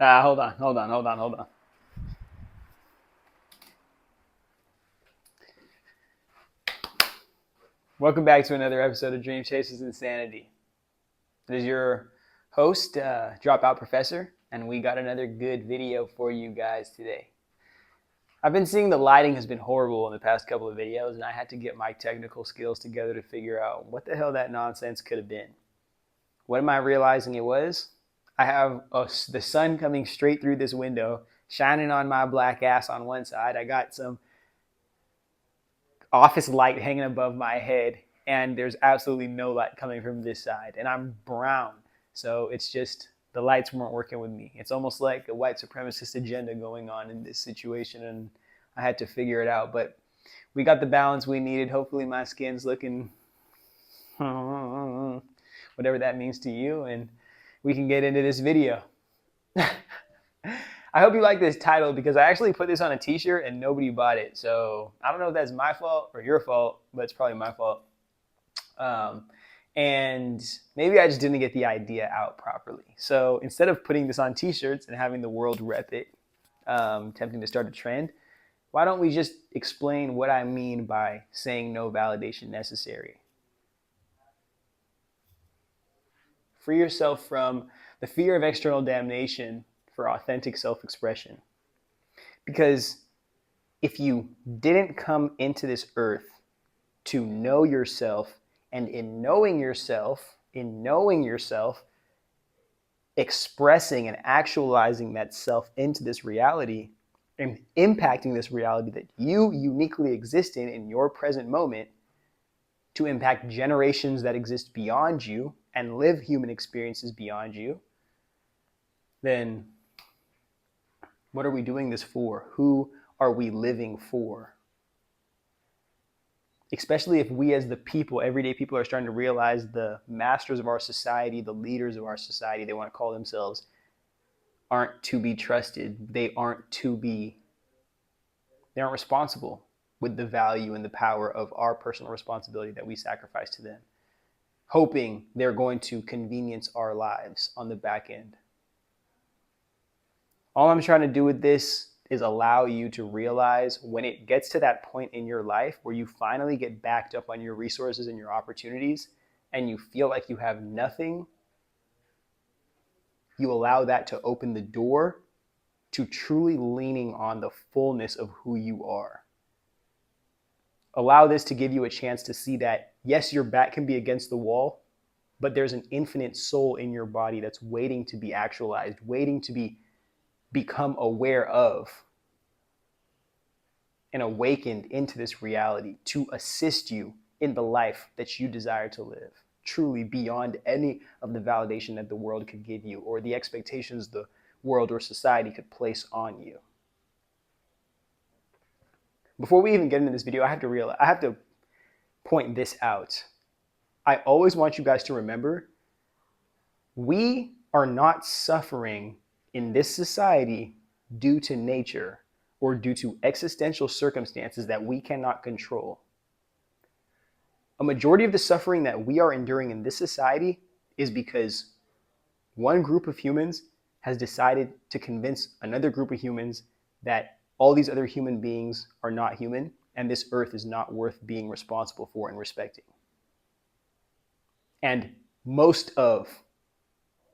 Hold on. Welcome back to another episode of Dream Chasers Insanity. It is your host, Dropout Professor, and we got another good video for you guys today. I've been seeing the lighting has been horrible in the past couple of videos, and I had to get my technical skills together to figure out what the hell that nonsense could have been. What am I realizing it was? I have the sun coming straight through this window, shining on my black ass on one side. I got some office light hanging above my head, and there's absolutely no light coming from this side, and I'm brown, so it's just the lights weren't working with me. It's almost like a white supremacist agenda going on in this situation, and I had to figure it out. But we got the balance we needed. Hopefully my skin's looking whatever that means to you, and we can get into this video. I hope you like this title because I actually put this on a t-shirt and nobody bought it. So I don't know if that's my fault or your fault, but it's probably my fault. And maybe I just didn't get the idea out properly. So instead of putting this on t-shirts and having the world rep it, attempting to start a trend, why don't we just explain what I mean by saying no validation necessary? Free yourself from the fear of external damnation for authentic self-expression. Because if you didn't come into this earth to know yourself, and in knowing yourself, expressing and actualizing that self into this reality and impacting this reality that you uniquely exist in your present moment to impact generations that exist beyond you and live human experiences beyond you, then what are we doing this for? Who are we living for? Especially if we as the people, everyday people, are starting to realize the masters of our society, the leaders of our society, they want to call themselves, aren't to be trusted. They aren't responsible with the value and the power of our personal responsibility that we sacrifice to them, hoping they're going to convenience our lives on the back end. All I'm trying to do with this is allow you to realize when it gets to that point in your life where you finally get backed up on your resources and your opportunities and you feel like you have nothing, you allow that to open the door to truly leaning on the fullness of who you are. Allow this to give you a chance to see that, yes, your back can be against the wall, but there's an infinite soul in your body that's waiting to be actualized, waiting to become aware of and awakened into this reality to assist you in the life that you desire to live, truly beyond any of the validation that the world could give you or the expectations the world or society could place on you. Before we even get into this video, I have to point this out. I always want you guys to remember, we are not suffering in this society due to nature or due to existential circumstances that we cannot control. A majority of the suffering that we are enduring in this society is because one group of humans has decided to convince another group of humans that all these other human beings are not human and this earth is not worth being responsible for and respecting. And most of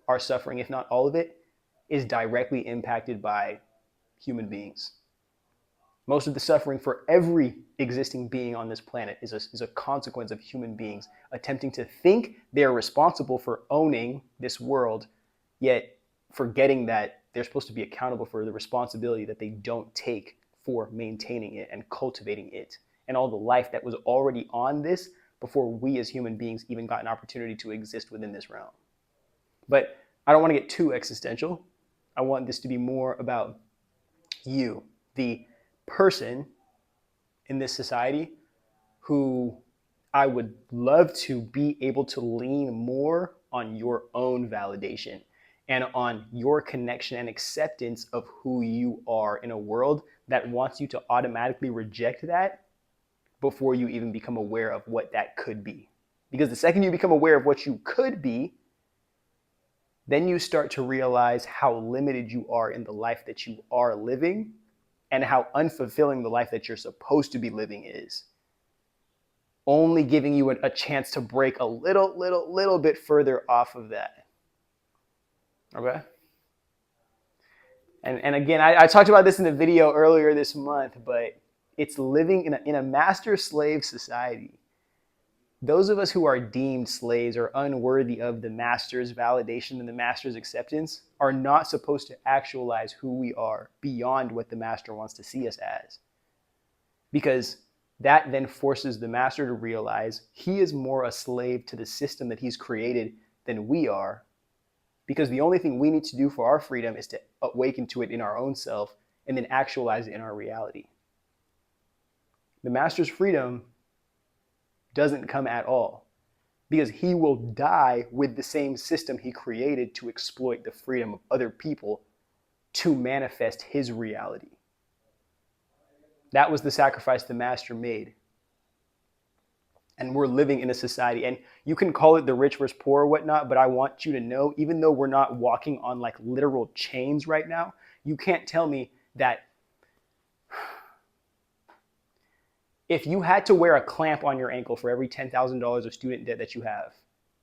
our suffering, if not all of it, is directly impacted by human beings. Most of the suffering for every existing being on this planet is a consequence of human beings attempting to think they're responsible for owning this world, yet forgetting that they're supposed to be accountable for the responsibility that they don't take for maintaining it and cultivating it and all the life that was already on this before we as human beings even got an opportunity to exist within this realm. But I don't want to get too existential. I want this to be more about you, the person in this society who I would love to be able to lean more on your own validation and on your connection and acceptance of who you are in a world that wants you to automatically reject that before you even become aware of what that could be. Because the second you become aware of what you could be, then you start to realize how limited you are in the life that you are living and how unfulfilling the life that you're supposed to be living is. Only giving you a chance to break a little bit further off of that. Okay? And again, I talked about this in a video earlier this month, but it's living in a master-slave society. Those of us who are deemed slaves or unworthy of the master's validation and the master's acceptance are not supposed to actualize who we are beyond what the master wants to see us as. Because that then forces the master to realize he is more a slave to the system that he's created than we are. Because the only thing we need to do for our freedom is to awaken to it in our own self and then actualize it in our reality. The master's freedom doesn't come at all because he will die with the same system he created to exploit the freedom of other people to manifest his reality. That was the sacrifice the master made. And we're living in a society, and you can call it the rich versus poor or whatnot, but I want you to know, even though we're not walking on like literal chains right now, you can't tell me that if you had to wear a clamp on your ankle for every $10,000 of student debt that you have,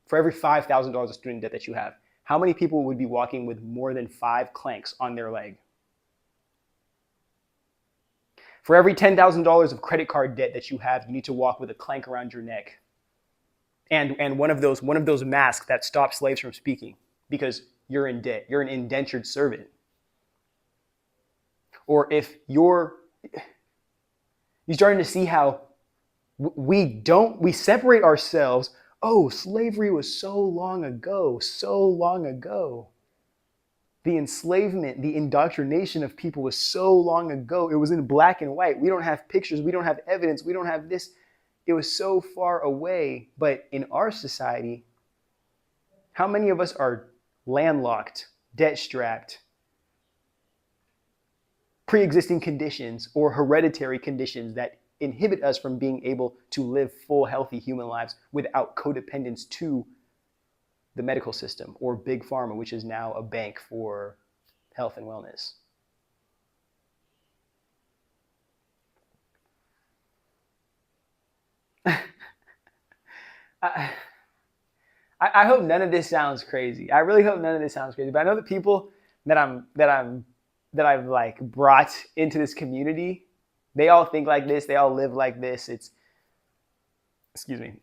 for every $5,000 of student debt that you have, how many people would be walking with more than 5 clanks on their leg? For every $10,000 of credit card debt that you have, you need to walk with a clank around your neck. And one of those masks that stop slaves from speaking because you're in debt. You're an indentured servant. Or if you're starting to see how we separate ourselves. Oh, slavery was so long ago, so long ago. The enslavement, the indoctrination of people was so long ago. It was in black and white. We don't have pictures. We don't have evidence. We don't have this. It was so far away. But in our society, how many of us are landlocked, debt-strapped, pre-existing conditions or hereditary conditions that inhibit us from being able to live full, healthy human lives without codependence to the medical system or big pharma, which is now a bank for health and wellness? I hope none of this sounds crazy. I really hope none of this sounds crazy. But I know the people that I've like brought into this community, they all think like this. They all live like this. It's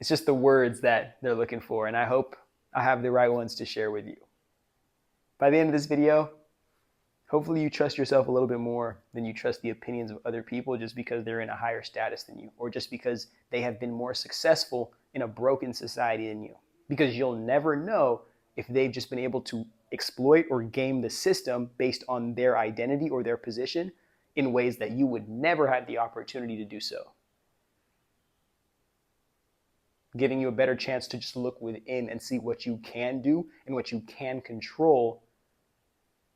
just the words that they're looking for, and I hope I have the right ones to share with you. By the end of this video, hopefully you trust yourself a little bit more than you trust the opinions of other people just because they're in a higher status than you, or just because they have been more successful in a broken society than you. Because you'll never know if they've just been able to exploit or game the system based on their identity or their position in ways that you would never have the opportunity to do so. Giving you a better chance to just look within and see what you can do and what you can control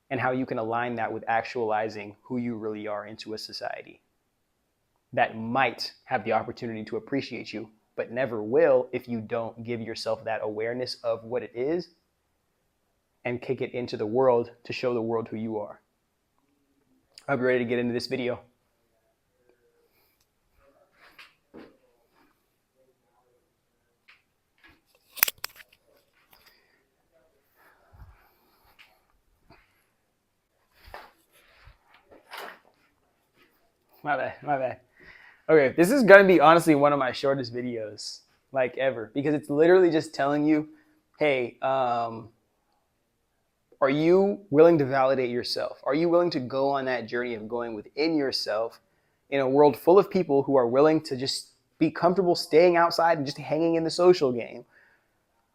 and how you can align that with actualizing who you really are into a society that might have the opportunity to appreciate you, but never will if you don't give yourself that awareness of what it is and kick it into the world to show the world who you are. I hope you're ready to get into this video. My bad. Okay, this is gonna be honestly one of my shortest videos, like ever, because it's literally just telling you, hey, are you willing to validate yourself? Are you willing to go on that journey of going within yourself in a world full of people who are willing to just be comfortable staying outside and just hanging in the social game?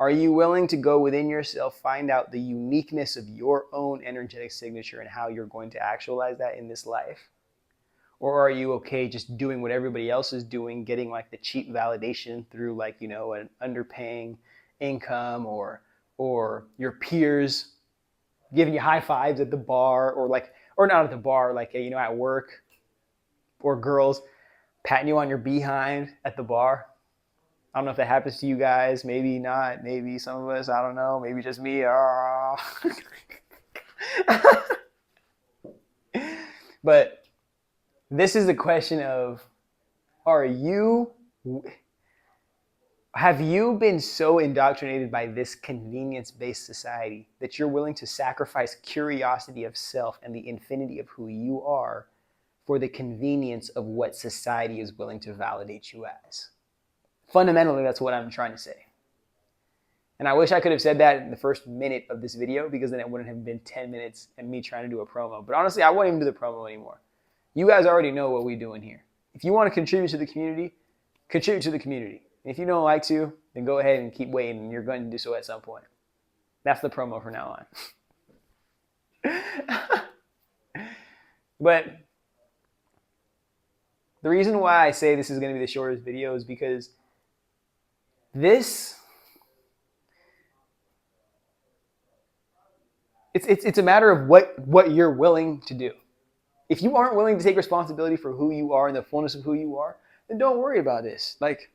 Are you willing to go within yourself, find out the uniqueness of your own energetic signature and how you're going to actualize that in this life? Or are you okay just doing what everybody else is doing, getting like the cheap validation through like, you know, an underpaying income or your peers giving you high fives at the bar or not at the bar, like, you know, at work, or girls patting you on your behind at the bar? I don't know if that happens to you guys. Maybe not. Maybe some of us. I don't know. Maybe just me. But this is the question of, are you, have you been so indoctrinated by this convenience-based society that you're willing to sacrifice curiosity of self and the infinity of who you are for the convenience of what society is willing to validate you as? Fundamentally, that's what I'm trying to say. And I wish I could have said that in the first minute of this video, because then it wouldn't have been 10 minutes and me trying to do a promo. But honestly, I won't even do the promo anymore. You guys already know what we're doing here. If you want to contribute to the community, contribute to the community. If you don't like to, then go ahead and keep waiting, and you're going to do so at some point. That's the promo from now on. But the reason why I say this is going to be the shortest video is because it's a matter of what you're willing to do. If you aren't willing to take responsibility for who you are and the fullness of who you are, then don't worry about this. Like,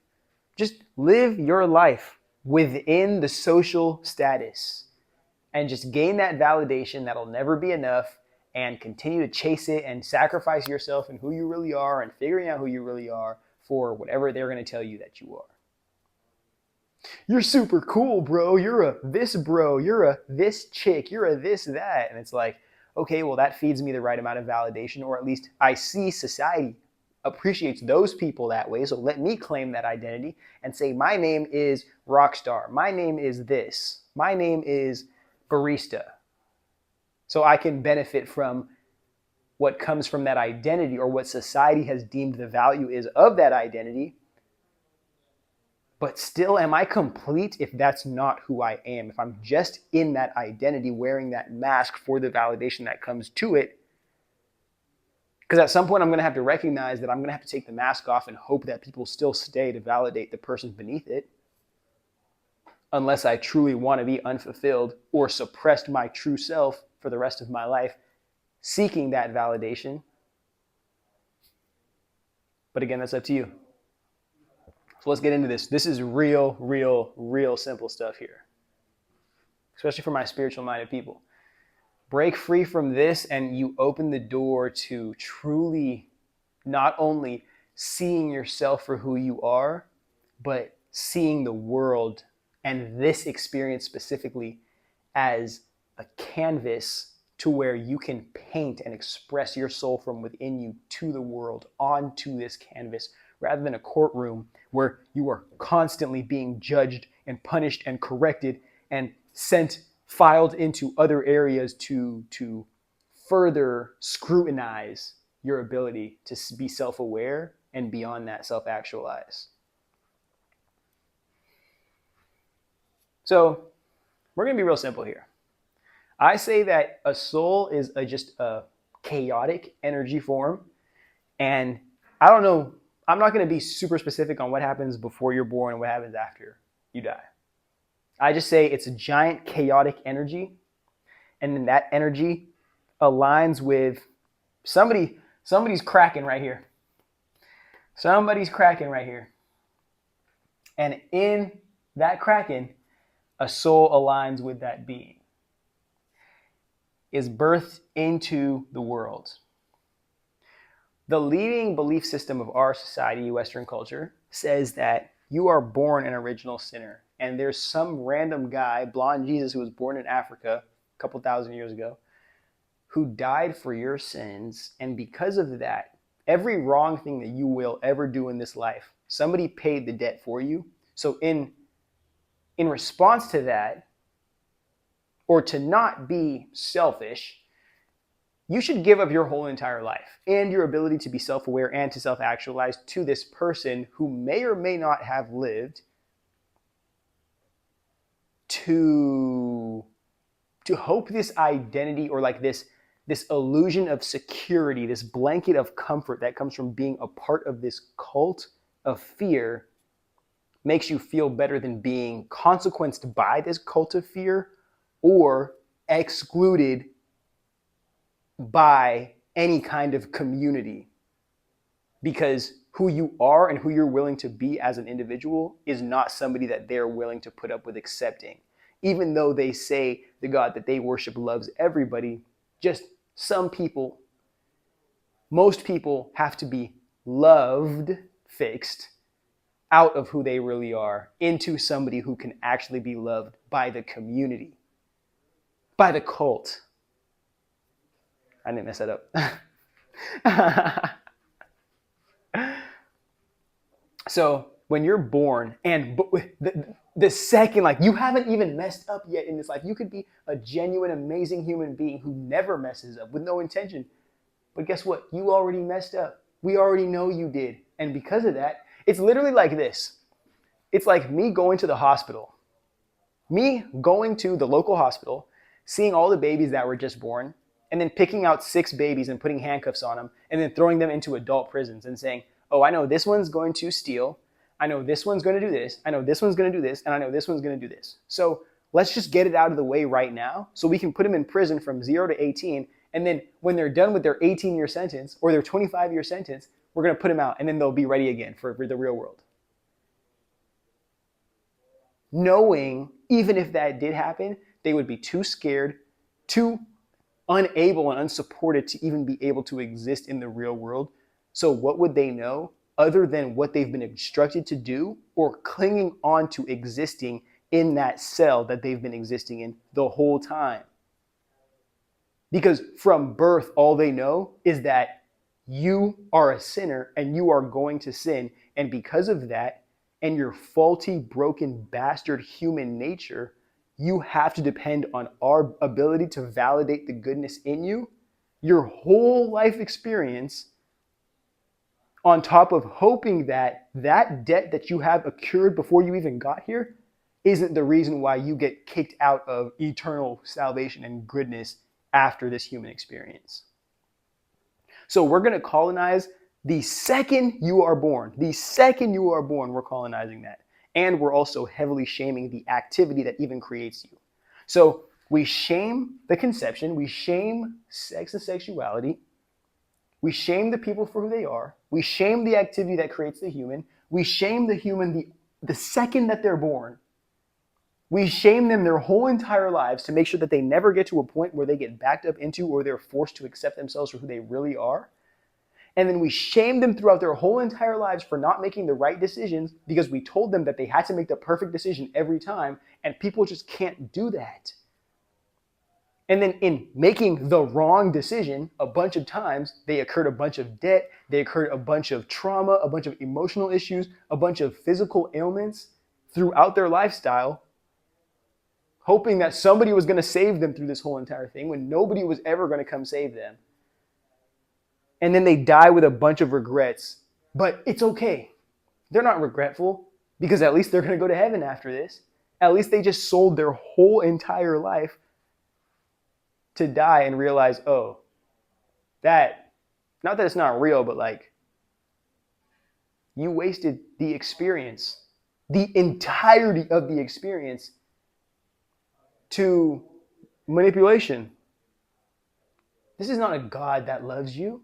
just live your life within the social status and just gain that validation that'll never be enough, and continue to chase it and sacrifice yourself and who you really are and figuring out who you really are for whatever they're going to tell you that you are. You're super cool, bro. You're a this bro. You're a this chick. You're a this that. And it's like, okay, well, that feeds me the right amount of validation, or at least I see society appreciates those people that way. So let me claim that identity and say, my name is Rockstar. My name is this. My name is Barista. So I can benefit from what comes from that identity, or what society has deemed the value is of that identity. But still, am I complete if that's not who I am? If I'm just in that identity, wearing that mask for the validation that comes to it? Because at some point, I'm going to have to recognize that I'm going to have to take the mask off and hope that people still stay to validate the person beneath it. Unless I truly want to be unfulfilled or suppressed my true self for the rest of my life, seeking that validation. But again, that's up to you. So let's get into this. This is real simple stuff here, especially for my spiritual-minded people. Break free from this, and you open the door to truly not only seeing yourself for who you are, but seeing the world and this experience specifically as a canvas to where you can paint and express your soul from within you to the world onto this canvas, rather than a courtroom where you are constantly being judged and punished and corrected and filed into other areas to further scrutinize your ability to be self-aware and beyond that self-actualize. So we're going to be real simple here. I say that a soul is just a chaotic energy form, and I don't know, I'm not going to be super specific on what happens before you're born and what happens after you die. I just say it's a giant chaotic energy, and then that energy aligns with somebody's cracking right here. Somebody's cracking right here. And in that cracking, a soul aligns with that being, is birthed into the world. The leading belief system of our society, Western culture, says that you are born an original sinner. And there's some random guy, blonde Jesus, who was born in Africa a couple thousand years ago, who died for your sins. And because of that, every wrong thing that you will ever do in this life, somebody paid the debt for you. So in response to that, or to not be selfish, you should give up your whole entire life and your ability to be self-aware and to self-actualize to this person who may or may not have lived, to hope this identity, or like this illusion of security, this blanket of comfort that comes from being a part of this cult of fear, makes you feel better than being consequenced by this cult of fear or excluded by any kind of community. Because who you are and who you're willing to be as an individual is not somebody that they're willing to put up with accepting. Even though they say the God that they worship loves everybody, just some people, most people have to be loved, fixed out of who they really are into somebody who can actually be loved by the community, by the cult. I didn't mess that up. So when you're born, and the second, like, you haven't even messed up yet in this life, you could be a genuine, amazing human being who never messes up with no intention. But guess what? You already messed up. We already know you did. And because of that, it's literally like this. It's like me going to the hospital, me going to the local hospital, seeing all the babies that were just born, and then picking out 6 babies and putting handcuffs on them, and then throwing them into adult prisons and saying, oh, I know this one's going to steal. I know this one's going to do this. I know this one's going to do this. And I know this one's going to do this. So let's just get it out of the way right now so we can put them in prison from 0 to 18. And then when they're done with their 18-year sentence or their 25-year sentence, we're going to put them out, and then they'll be ready again for the real world. Knowing, even if that did happen, they would be too scared, too unable and unsupported to even be able to exist in the real world. So what would they know other than what they've been instructed to do or clinging on to existing in that cell that they've been existing in the whole time? Because from birth, all they know is that you are a sinner and you are going to sin. And because of that, and your faulty, broken, bastard human nature, you have to depend on our ability to validate the goodness in you your whole life experience, on top of hoping that that debt that you have accrued before you even got here isn't the reason why you get kicked out of eternal salvation and goodness after this human experience. So we're going to colonize the second you are born. The second you are born, we're colonizing that. And we're also heavily shaming the activity that even creates you. So we shame the conception, we shame sex and sexuality, we shame the people for who they are, we shame the activity that creates the human, we shame the human the second that they're born. We shame them their whole entire lives to make sure that they never get to a point where they get backed up into or they're forced to accept themselves for who they really are. And then we shame them throughout their whole entire lives for not making the right decisions because we told them that they had to make the perfect decision every time, and people just can't do that. And then in making the wrong decision a bunch of times, they incurred a bunch of debt, they incurred a bunch of trauma, a bunch of emotional issues, a bunch of physical ailments throughout their lifestyle, hoping that somebody was going to save them through this whole entire thing when nobody was ever going to come save them. And then they die with a bunch of regrets. But it's okay. They're not regretful because at least they're going to go to heaven after this. At least they just sold their whole entire life to die and realize, oh, that, not that it's not real, but like, you wasted the experience, the entirety of the experience to manipulation. This is not a God that loves you.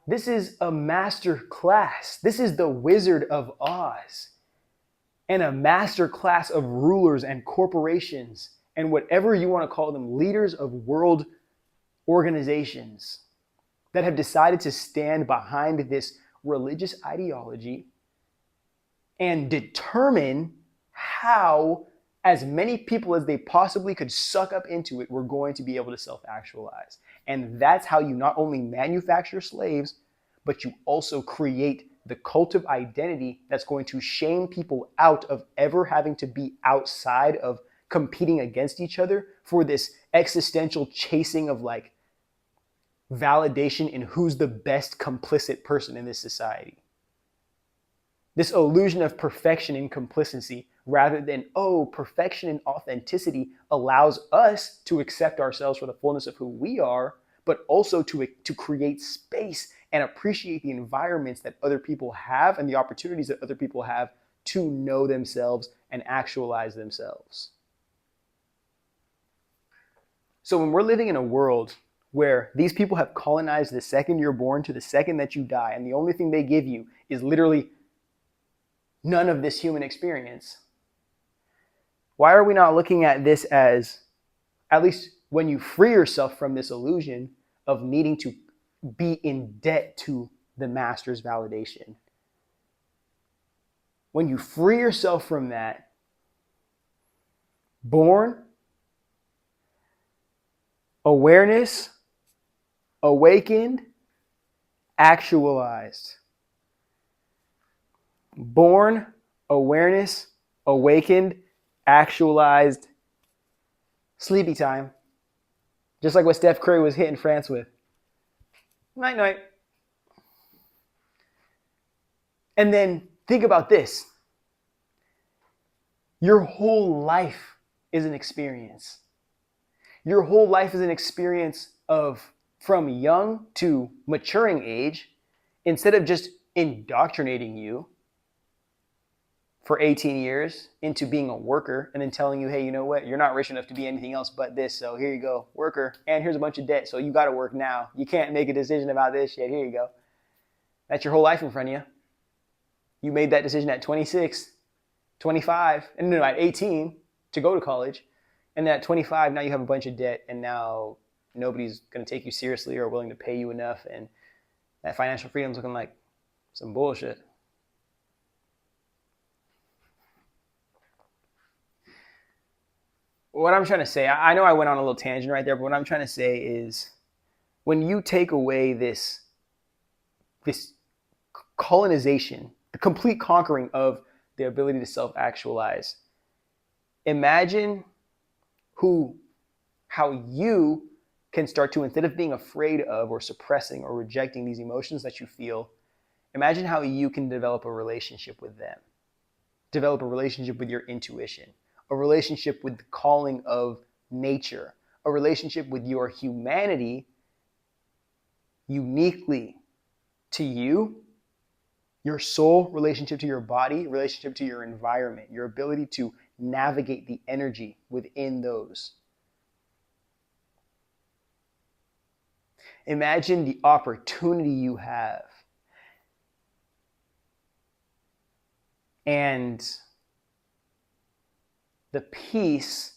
This is a master class. This is the Wizard of Oz and a master class of rulers and corporations and whatever you want to call them, leaders of world organizations that have decided to stand behind this religious ideology and determine how as many people as they possibly could suck up into it were going to be able to self-actualize. And that's how you not only manufacture slaves, but you also create the cult of identity that's going to shame people out of ever having to be outside of competing against each other for this existential chasing of like validation in who's the best complicit person in this society. This illusion of perfection and complicity rather than, oh, perfection and authenticity allows us to accept ourselves for the fullness of who we are, but also to create space and appreciate the environments that other people have and the opportunities that other people have to know themselves and actualize themselves. So when we're living in a world where these people have colonized the second you're born to the second that you die, and the only thing they give you is literally none of this human experience. Why are we not looking at this as, at least when you free yourself from this illusion of needing to be in debt to the master's validation? When you free yourself from that, born, awareness, awakened, actualized. Born, awareness, awakened, actualized, sleepy time. Just like what Steph Curry was hitting France with. Night, night. And then think about this. Your whole life is an experience. Your whole life is an experience of from young to maturing age, instead of just indoctrinating you for 18 years into being a worker and then telling you, hey, you know what? You're not rich enough to be anything else but this. So here you go, worker. And here's a bunch of debt. So you got to work now. You can't make a decision about this yet. Here you go. That's your whole life in front of you. You made that decision at 26, 25, and no, at 18 to go to college. And then at 25, now you have a bunch of debt, and now nobody's going to take you seriously or willing to pay you enough. And that financial freedom's looking like some bullshit. What I'm trying to say, I know I went on a little tangent right there, but what I'm trying to say is when you take away this colonization, the complete conquering of the ability to self-actualize, imagine how you can start to, instead of being afraid of or suppressing or rejecting these emotions that you feel, imagine how you can develop a relationship with them. Develop a relationship with your intuition, a relationship with the calling of nature, a relationship with your humanity uniquely to you, your soul, relationship to your body, relationship to your environment, your ability to navigate the energy within those. Imagine the opportunity you have and the peace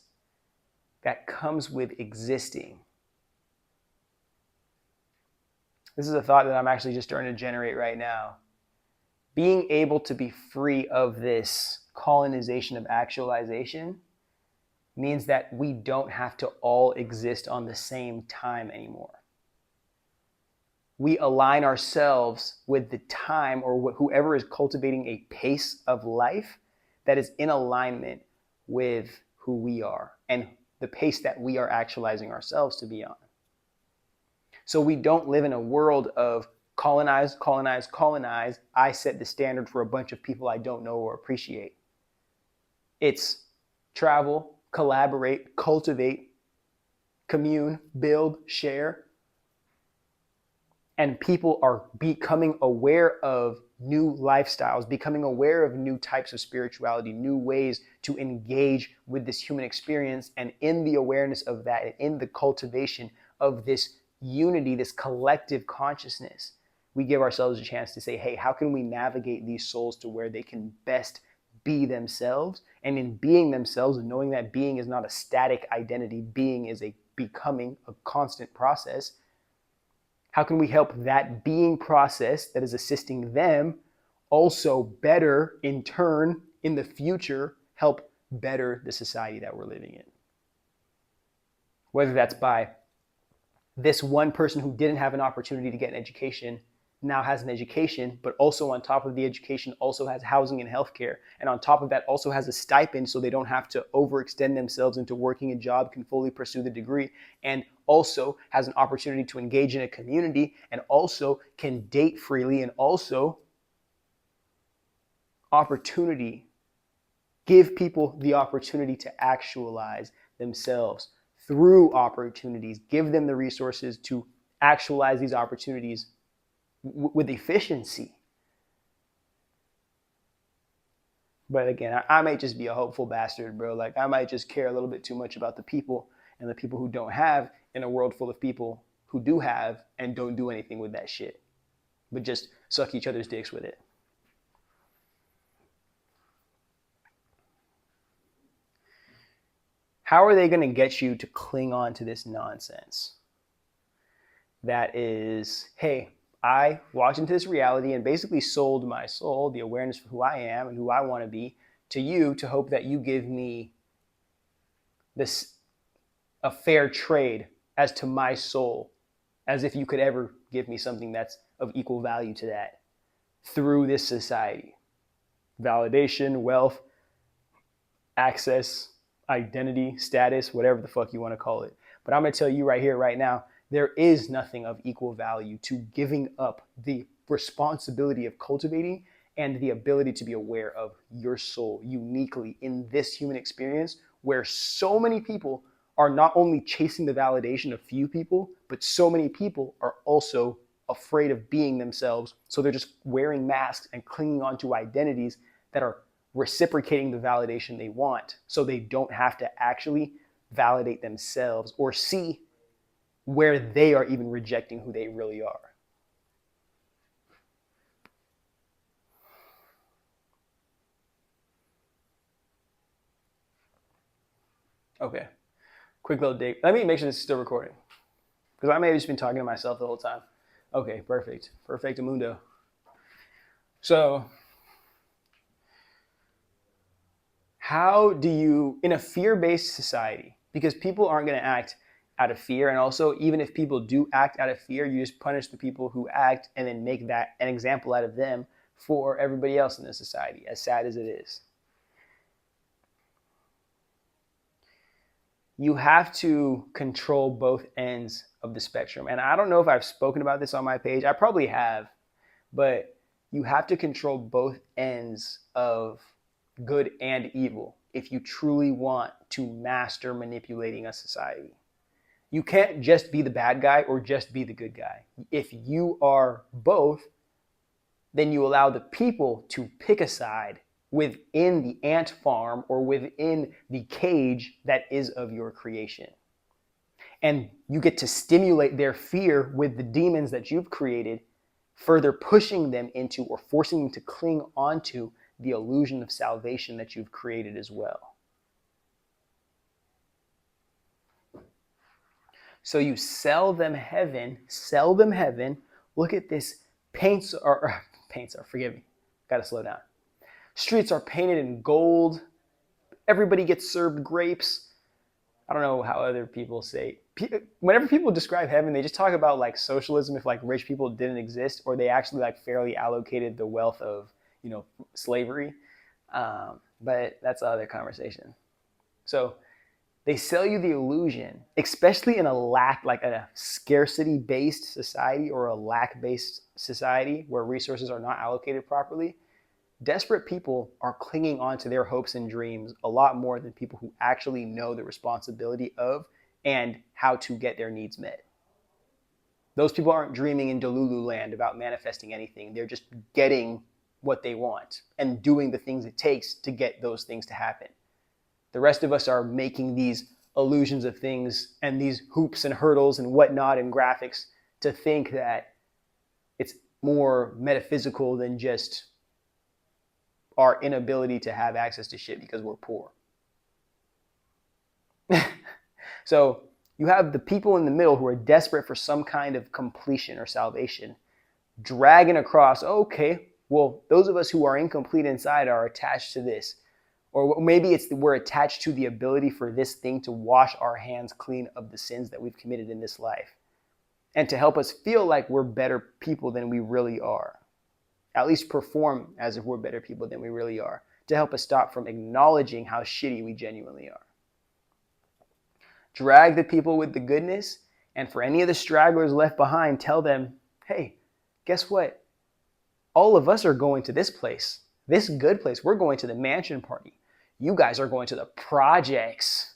that comes with existing. This is a thought that I'm actually just starting to generate right now. Being able to be free of this colonization of actualization means that we don't have to all exist on the same time anymore. We align ourselves with the time or whoever is cultivating a pace of life that is in alignment with who we are and the pace that we are actualizing ourselves to be on. So we don't live in a world of colonize, colonize, colonize. I set the standard for a bunch of people I don't know or appreciate. It's travel, collaborate, cultivate, commune, build, share. And people are becoming aware of new lifestyles, becoming aware of new types of spirituality, new ways to engage with this human experience. And in the awareness of that, and in the cultivation of this unity, this collective consciousness, we give ourselves a chance to say, hey, how can we navigate these souls to where they can best be themselves? And in being themselves and knowing that being is not a static identity, being is a becoming, a constant process. How can we help that being process that is assisting them also better, in turn, in the future, help better the society that we're living in? Whether that's by this one person who didn't have an opportunity to get an education now has an education, but also on top of the education also has housing and healthcare. And on top of that also has a stipend so they don't have to overextend themselves into working a job, can fully pursue the degree, and also has an opportunity to engage in a community, and also can date freely, and also opportunity. Give people the opportunity to actualize themselves through opportunities. Give them the resources to actualize these opportunities with efficiency. But again, I might just be a hopeful bastard, bro. Like, I might just care a little bit too much about the people and the people who don't have in a world full of people who do have and don't do anything with that shit, but just suck each other's dicks with it. How are they going to get you to cling on to this nonsense? That is, hey, I walked into this reality and basically sold my soul, the awareness for who I am and who I want to be, to you to hope that you give me this a fair trade as to my soul, as if you could ever give me something that's of equal value to that through this society. Validation, wealth, access, identity, status, whatever the fuck you want to call it. But I'm going to tell you right here, right now, there is nothing of equal value to giving up the responsibility of cultivating and the ability to be aware of your soul uniquely in this human experience, where so many people are not only chasing the validation of few people, but so many people are also afraid of being themselves. So they're just wearing masks and clinging on to identities that are reciprocating the validation they want, so they don't have to actually validate themselves or see where they are even rejecting who they really are. Okay, quick little dig. Let me make sure this is still recording, because I may have just been talking to myself the whole time. Okay, perfect. Perfectamundo. So, how do you, in a fear-based society, because people aren't going to act out of fear, and also even if people do act out of fear, you just punish the people who act and then make that an example out of them for everybody else in the society, as sad as it is. You have to control both ends of the spectrum. And I don't know if I've spoken about this on my page. I probably have, but you have to control both ends of good and evil if you truly want to master manipulating a society. You can't just be the bad guy or just be the good guy. If you are both, then you allow the people to pick a side within the ant farm or within the cage that is of your creation. And you get to stimulate their fear with the demons that you've created, further pushing them into or forcing them to cling onto the illusion of salvation that you've created as well. So you sell them heaven. Look at this, paints are, forgive me, gotta slow down. Streets are painted in gold. Everybody gets served grapes. I don't know how other people say. Whenever people describe heaven, they just talk about like socialism if like rich people didn't exist, or they actually like fairly allocated the wealth of, slavery. But that's another conversation. So they sell you the illusion, especially in a scarcity-based society or a lack-based society where resources are not allocated properly. Desperate people are clinging on to their hopes and dreams a lot more than people who actually know the responsibility of and how to get their needs met. Those people aren't dreaming in Delulu land about manifesting anything. They're just getting what they want and doing the things it takes to get those things to happen. The rest of us are making these illusions of things and these hoops and hurdles and whatnot and graphics to think that it's more metaphysical than just our inability to have access to shit because we're poor. So you have the people in the middle who are desperate for some kind of completion or salvation, dragging across, okay, well, those of us who are incomplete inside are attached to this. Or maybe we're attached to the ability for this thing to wash our hands clean of the sins that we've committed in this life, and to help us feel like we're better people than we really are. At least perform as if we're better people than we really are, to help us stop from acknowledging how shitty we genuinely are. Drag the people with the goodness, and for any of the stragglers left behind, tell them, hey, guess what? All of us are going to this place, this good place. We're going to the mansion party. You guys are going to the projects.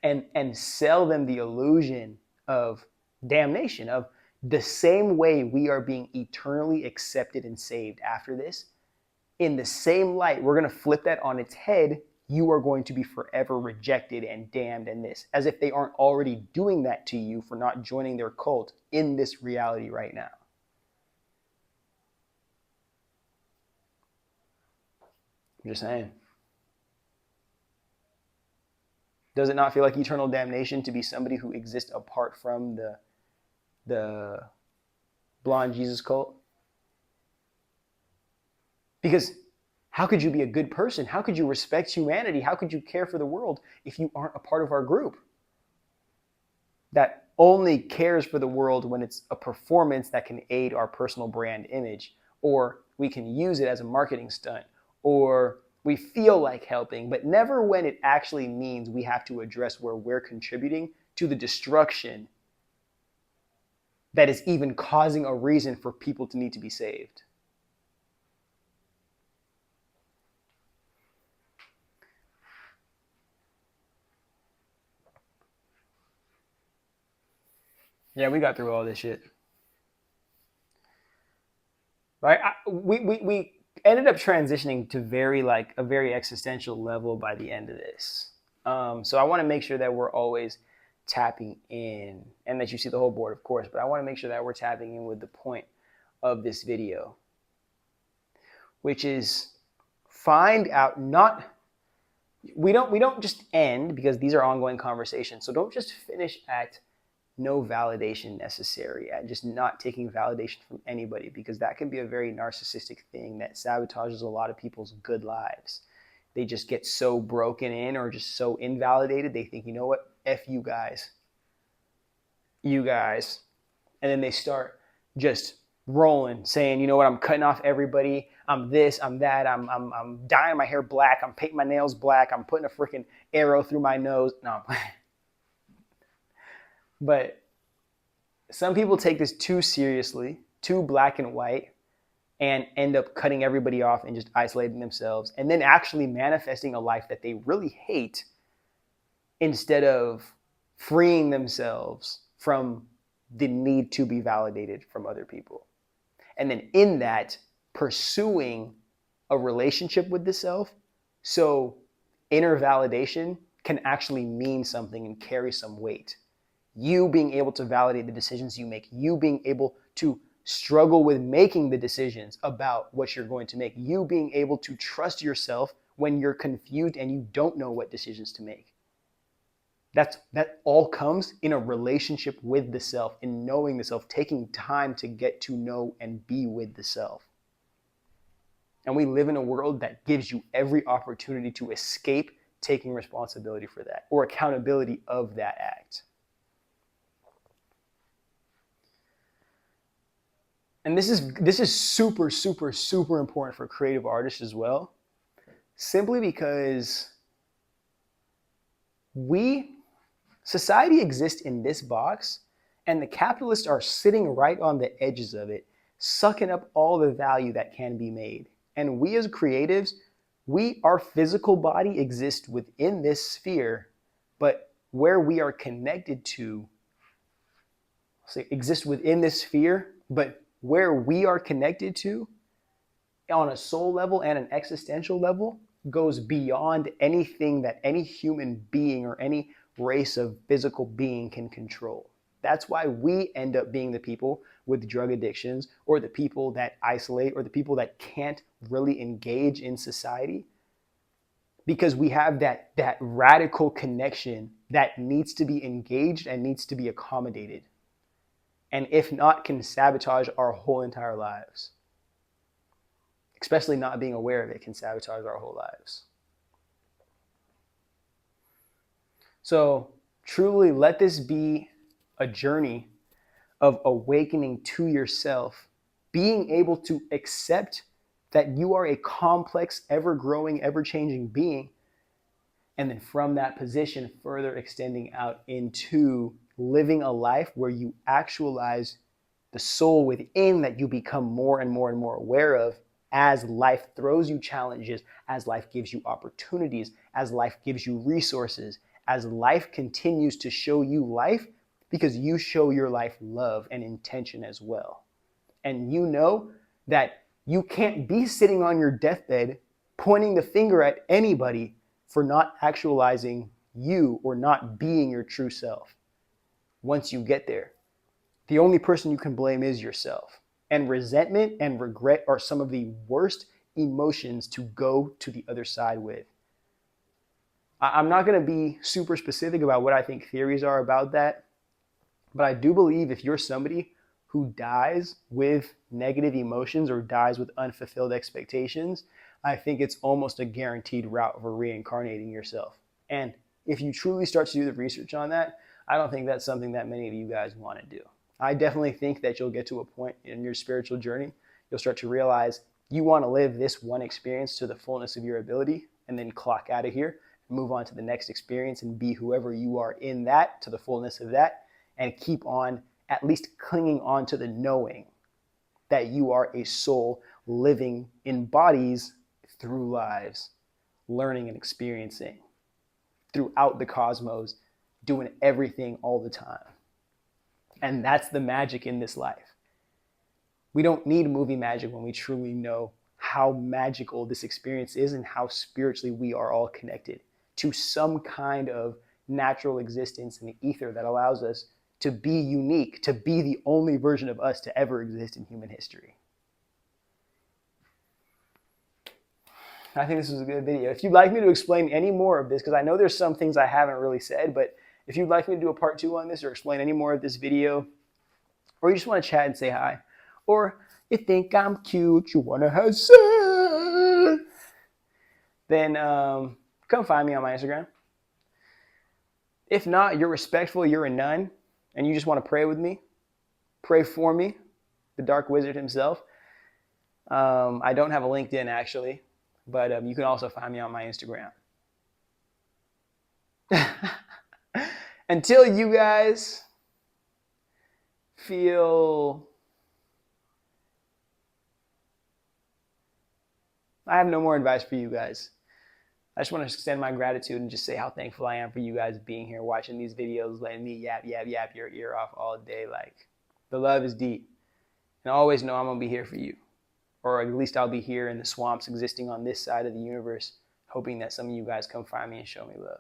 and sell them the illusion of damnation, of the same way we are being eternally accepted and saved after this. In the same light, we're going to flip that on its head. you are going to be forever rejected and damned and this, as if they aren't already doing that to you for not joining their cult in this reality right now. I'm just saying. Does it not feel like eternal damnation to be somebody who exists apart from the blonde Jesus cult? Because how could you be a good person? How could you respect humanity? How could you care for the world if you aren't a part of our group that only cares for the world when it's a performance that can aid our personal brand image, or we can use it as a marketing stunt, or we feel like helping, but never when it actually means we have to address where we're contributing to the destruction that is even causing a reason for people to need to be saved. Yeah, we got through all this shit. Right? We ended up transitioning to a very existential level by the end of this. So I want to make sure that we're always tapping in, and that you see the whole board, of course, but I want to make sure that we're tapping in with the point of this video, which is find out we don't just end, because these are ongoing conversations. So don't just finish at no validation necessary, at just not taking validation from anybody, because that can be a very narcissistic thing that sabotages a lot of people's good lives. They just get so broken in or just so invalidated, they think, you know what, F you guys. And then they start just rolling, saying, you know what, I'm cutting off everybody. I'm this, I'm that, I'm dyeing my hair black, I'm painting my nails black, I'm putting a freaking arrow through my nose. No. But some people take this too seriously, too black and white, and end up cutting everybody off and just isolating themselves, and then actually manifesting a life that they really hate, instead of freeing themselves from the need to be validated from other people. And then in that, pursuing a relationship with the self, so inner validation can actually mean something and carry some weight. You being able to validate the decisions you make, you being able to struggle with making the decisions about what you're going to make, you being able to trust yourself when you're confused and you don't know what decisions to make. That all comes in a relationship with the self, in knowing the self, taking time to get to know and be with the self. And we live in a world that gives you every opportunity to escape taking responsibility for that, or accountability of that act. And this is super, super, super important for creative artists as well, simply because society exists in this box, and the capitalists are sitting right on the edges of it, sucking up all the value that can be made. And we as creatives, our physical body exists within this sphere, but where we are connected to, exists within this sphere, but where we are connected to on a soul level and an existential level goes beyond anything that any human being or any race of physical being can control. That's why we end up being the people with drug addictions, or the people that isolate, or the people that can't really engage in society, because we have that radical connection that needs to be engaged and needs to be accommodated. And if not, can sabotage our whole entire lives. Especially not being aware of it can sabotage our whole lives. So truly let this be a journey of awakening to yourself, being able to accept that you are a complex, ever-growing, ever-changing being, and then from that position further extending out into living a life where you actualize the soul within that you become more and more and more aware of, as life throws you challenges, as life gives you opportunities, as life gives you resources, as life continues to show you life, because you show your life love and intention as well. And you know that you can't be sitting on your deathbed pointing the finger at anybody for not actualizing you or not being your true self. Once you get there, the only person you can blame is yourself. And resentment and regret are some of the worst emotions to go to the other side with. I'm not going to be super specific about what I think theories are about that, but I do believe if you're somebody who dies with negative emotions or dies with unfulfilled expectations, I think it's almost a guaranteed route for reincarnating yourself. And if you truly start to do the research on that, I don't think that's something that many of you guys want to do. I definitely think that you'll get to a point in your spiritual journey, you'll start to realize you want to live this one experience to the fullness of your ability and then clock out of here, move on to the next experience and be whoever you are in that to the fullness of that, and keep on at least clinging on to the knowing that you are a soul living in bodies through lives, learning and experiencing throughout the cosmos, doing everything all the time. And that's the magic in this life. We don't need movie magic when we truly know how magical this experience is and how spiritually we are all connected to some kind of natural existence in the ether that allows us to be unique, to be the only version of us to ever exist in human history. I think this was a good video. If you'd like me to explain any more of this, because I know there's some things I haven't really said, but if you'd like me to do a part 2 on this or explain any more of this video, or you just want to chat and say hi, or you think I'm cute, you want to have sex, then come find me on my Instagram. If not, you're respectful, you're a nun, and you just want to pray with me, pray for me, the Dark Wizard himself. I don't have a LinkedIn actually, but you can also find me on my Instagram. Until you guys feel... I have no more advice for you guys. I just want to extend my gratitude and just say how thankful I am for you guys being here, watching these videos, letting me yap your ear off all day. Like, the love is deep. And always know I'm going to be here for you. Or at least I'll be here in the swamps existing on this side of the universe, hoping that some of you guys come find me and show me love.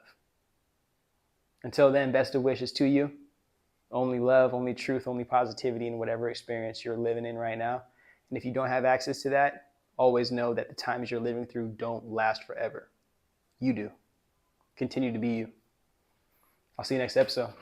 Until then, best of wishes to you. Only love, only truth, only positivity in whatever experience you're living in right now. And if you don't have access to that, always know that the times you're living through don't last forever. You do. Continue to be you. I'll see you next episode.